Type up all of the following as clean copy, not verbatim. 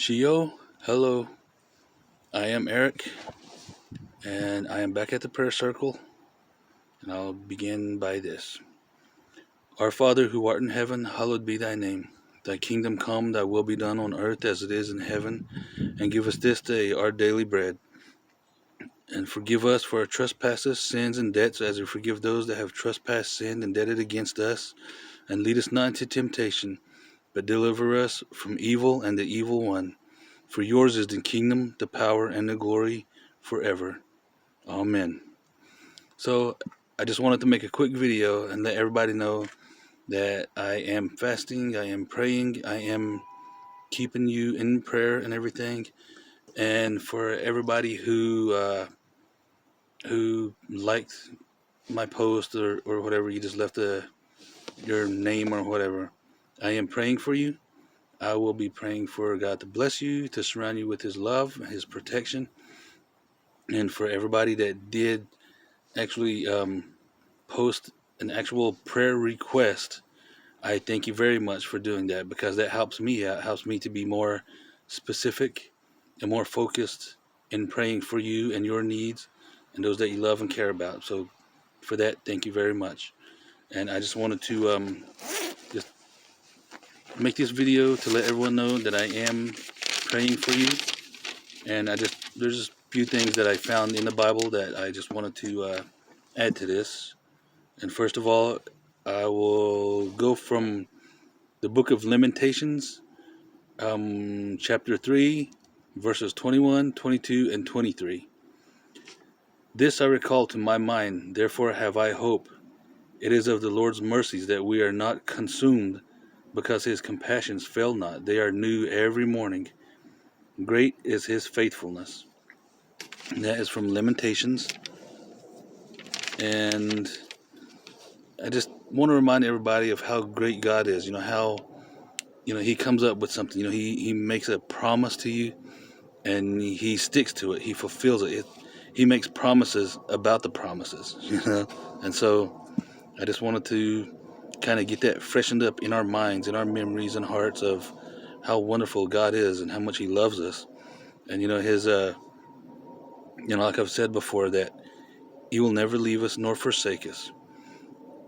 Shio, hello. I am Eric, and I am back at the prayer circle, and I'll begin by this. Our Father who art in heaven, hallowed be thy name. Thy kingdom come, thy will be done on earth as it is in heaven, and give us this day our daily bread. And forgive us for our trespasses, sins, and debts, as we forgive those that have trespassed, sinned, and debted against us. And lead us not into temptation, but deliver us from evil and the evil one. For yours is the kingdom, the power, and the glory forever. Amen. So I just wanted to make a quick video and let everybody know that I am fasting, I am praying, I am keeping you in prayer and everything. And for everybody who liked my post or whatever, you just left your name or whatever, I am praying for you. I will be praying for God to bless you, to surround you with His love, His protection. And for everybody that did actually post an actual prayer request, I thank you very much for doing that, because that helps me out, helps me to be more specific and more focused in praying for you and your needs and those that you love and care about. So for that, thank you very much. And I just wanted to just make this video to let everyone know that I am praying for you. And there's just a few things that I found in the Bible that I just wanted to add to this. And first of all, I will go from the book of Lamentations, chapter 3, verses 21, 22, and 23. This I recall to my mind, therefore have I hope. It is of the Lord's mercies that we are not consumed, because His compassions fail not. They are new every morning. Great is His faithfulness. And that is from Lamentations. And I just want to remind everybody of how great God is. How He comes up with something. He makes a promise to you, and He sticks to it. He fulfills it. He makes promises about the promises. And so I just wanted to kind of get that freshened up in our minds, in our memories and hearts, of how wonderful God is and how much He loves us. And His like I've said before, that He will never leave us nor forsake us.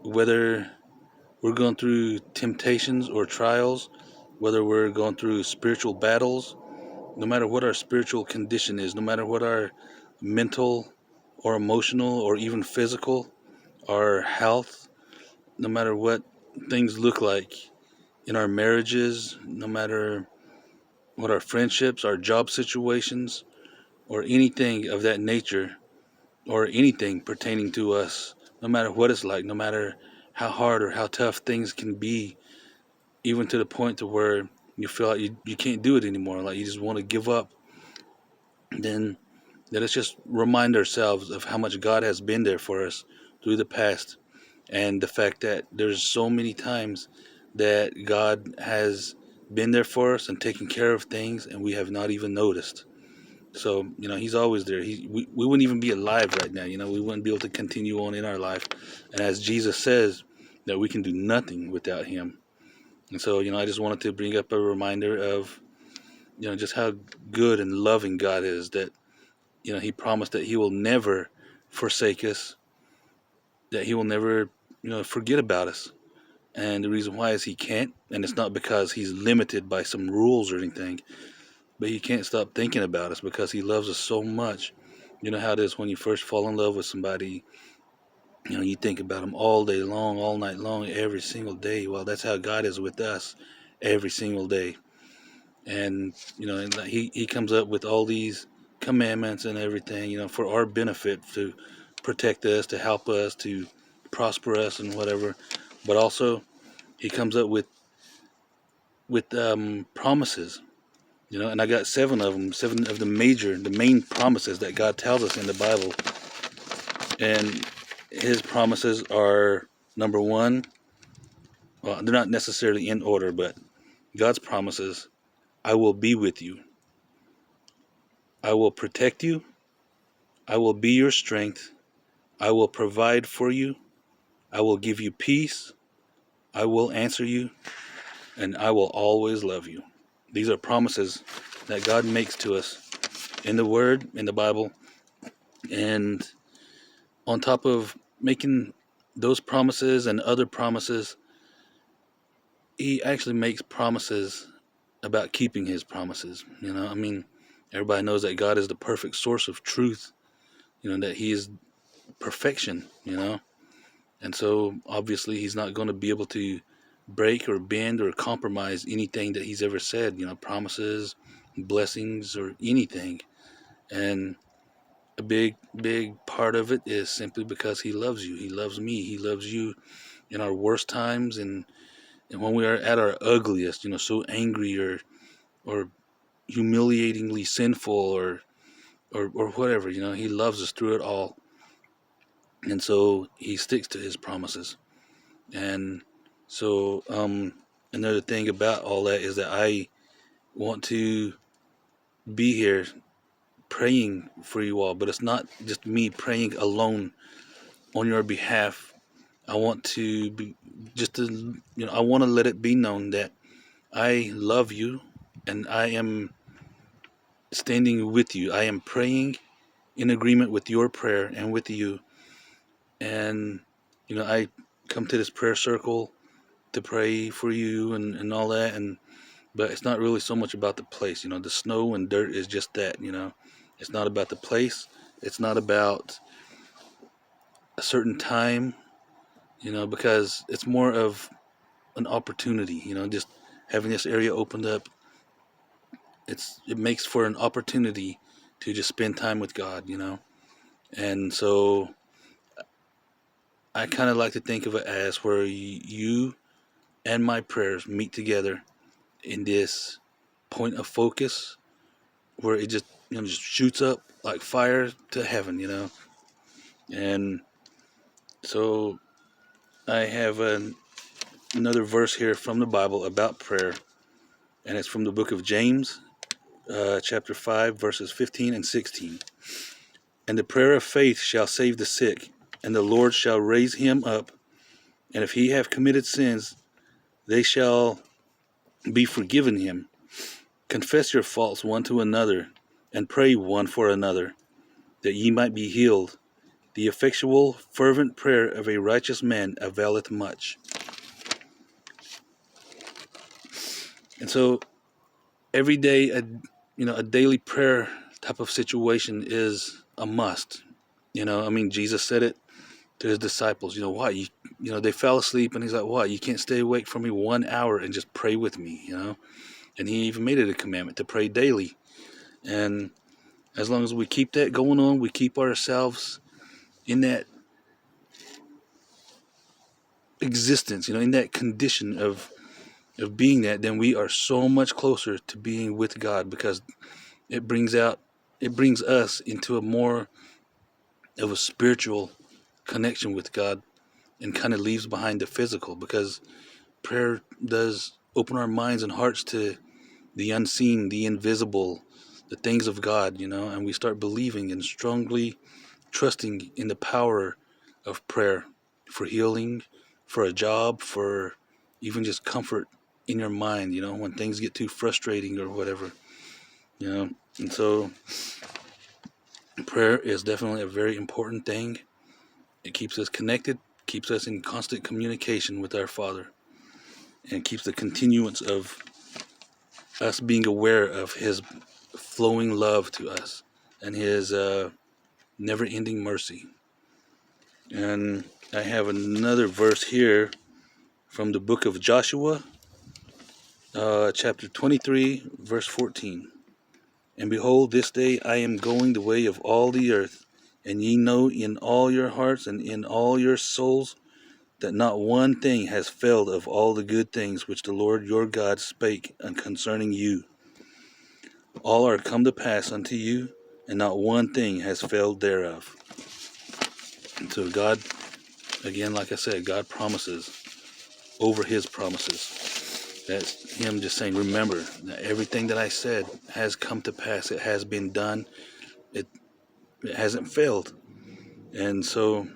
Whether we're going through temptations or trials, whether we're going through spiritual battles, no matter what our spiritual condition is, no matter what our mental or emotional or even physical, our health, no matter what things look like in our marriages, no matter what our friendships, our job situations, or anything of that nature, or anything pertaining to us, no matter what it's like, no matter how hard or how tough things can be, even to the point to where you feel like you can't do it anymore, like you just want to give up, then let us just remind ourselves of how much God has been there for us through the past, and the fact that there's so many times that God has been there for us and taken care of things, and we have not even noticed. So, He's always there. We wouldn't even be alive right now. We wouldn't be able to continue on in our life. And as Jesus says, that we can do nothing without Him. And so, I just wanted to bring up a reminder of, just how good and loving God is, that, He promised that He will never forsake us, that He will never, forget about us. And the reason why is He can't. And it's not because He's limited by some rules or anything, but He can't stop thinking about us because He loves us so much. You know how it is when you first fall in love with somebody, you think about them all day long, all night long, every single day. Well, that's how God is with us every single day. And, and he comes up with all these commandments and everything, for our benefit, to protect us, to help us, to prosper us and whatever. But also He comes up with promises. And I got 7 of them, 7 of the main promises that God tells us in the Bible. And His promises are, number 1, well, they're not necessarily in order, but God's promises: I will be with you. I will protect you. I will be your strength. I will provide for you. I will give you peace. I will answer you. And I will always love you. These are promises that God makes to us in the Word, in the Bible. And on top of making those promises and other promises, he actually makes promises about keeping his promises. I mean, everybody knows that God is the perfect source of truth, that he is perfection, and so obviously he's not going to be able to break or bend or compromise anything that he's ever said, promises, blessings, or anything. And a big part of it is simply because he loves you. He loves me. He loves you in our worst times, and when we are at our ugliest, so angry or humiliatingly sinful or whatever, he loves us through it all. And so he sticks to his promises. And so another thing about all that is that I want to be here praying for you all, but it's not just me praying alone on your behalf. I want to be I want to let it be known that I love you and I am standing with you. I am praying in agreement with your prayer and with you. And I come to this prayer circle to pray for you and all that, but it's not really so much about the place. The snow and dirt is just that. It's not about the place. It's not about a certain time, because it's more of an opportunity. Just having this area opened up, it makes for an opportunity to just spend time with God. And so I kind of like to think of it as where you and my prayers meet together in this point of focus where it just shoots up like fire to heaven. And so I have another verse here from the Bible about prayer, and it's from the book of James, chapter 5, verses 15 and 16. And the prayer of faith shall save the sick, and the Lord shall raise him up, and if he have committed sins, they shall be forgiven him. Confess your faults one to another, and pray one for another, that ye might be healed. The effectual, fervent prayer of a righteous man availeth much. And so, every day, a daily prayer type of situation is a must. Jesus said it to his disciples. Why? They fell asleep, and he's like, "What? You can't stay awake for me 1 hour and just pray with me?" And he even made it a commandment to pray daily. And as long as we keep that going on, we keep ourselves in that existence, in that condition of being that, then we are so much closer to being with God, because it brings us into a more of a spiritual connection with God, and kind of leaves behind the physical, because prayer does open our minds and hearts to the unseen, the invisible, the things of God, and we start believing and strongly trusting in the power of prayer for healing, for a job, for even just comfort in your mind, when things get too frustrating or whatever, and so prayer is definitely a very important thing. It keeps us connected, keeps us in constant communication with our Father, and keeps the continuance of us being aware of his flowing love to us and his never-ending mercy. And I have another verse here from the book of Joshua, chapter 23, verse 14. And behold, this day I am going the way of all the earth, and ye know in all your hearts and in all your souls that not one thing has failed of all the good things which the Lord your God spake concerning you. All are come to pass unto you, and not one thing has failed thereof. And so God, again, like I said, God promises over his promises. That's him just saying, remember, that everything that I said has come to pass. It has been done. It hasn't failed. And so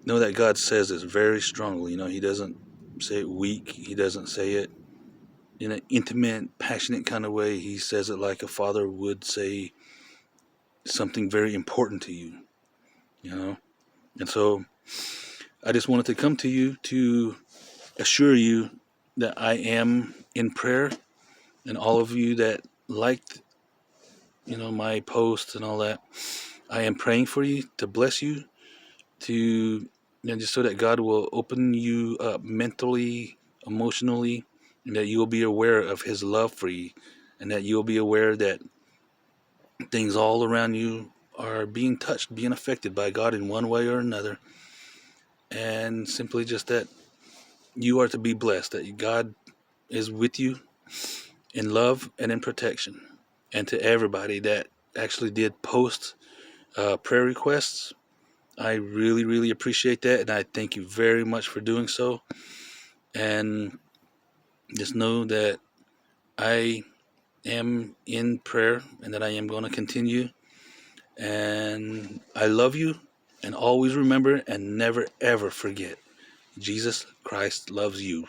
know that God says this very strongly. He doesn't say it weak. He doesn't say it in an intimate, passionate kind of way. He says it like a father would say something very important to you, you know. And so I just wanted to come to you to assure you that I am in prayer, and all of you that liked, my posts and all that, I am praying for you, to bless you, to just so that God will open you up mentally, emotionally, and that you will be aware of His love for you, and that you'll be aware that things all around you are being touched, being affected by God in one way or another, and simply just that you are to be blessed, that God is with you in love and in protection. And to everybody that actually did post prayer requests, I really, really appreciate that, and I thank you very much for doing so. And just know that I am in prayer and that I am going to continue. And I love you, and always remember and never, ever forget, Jesus Christ loves you.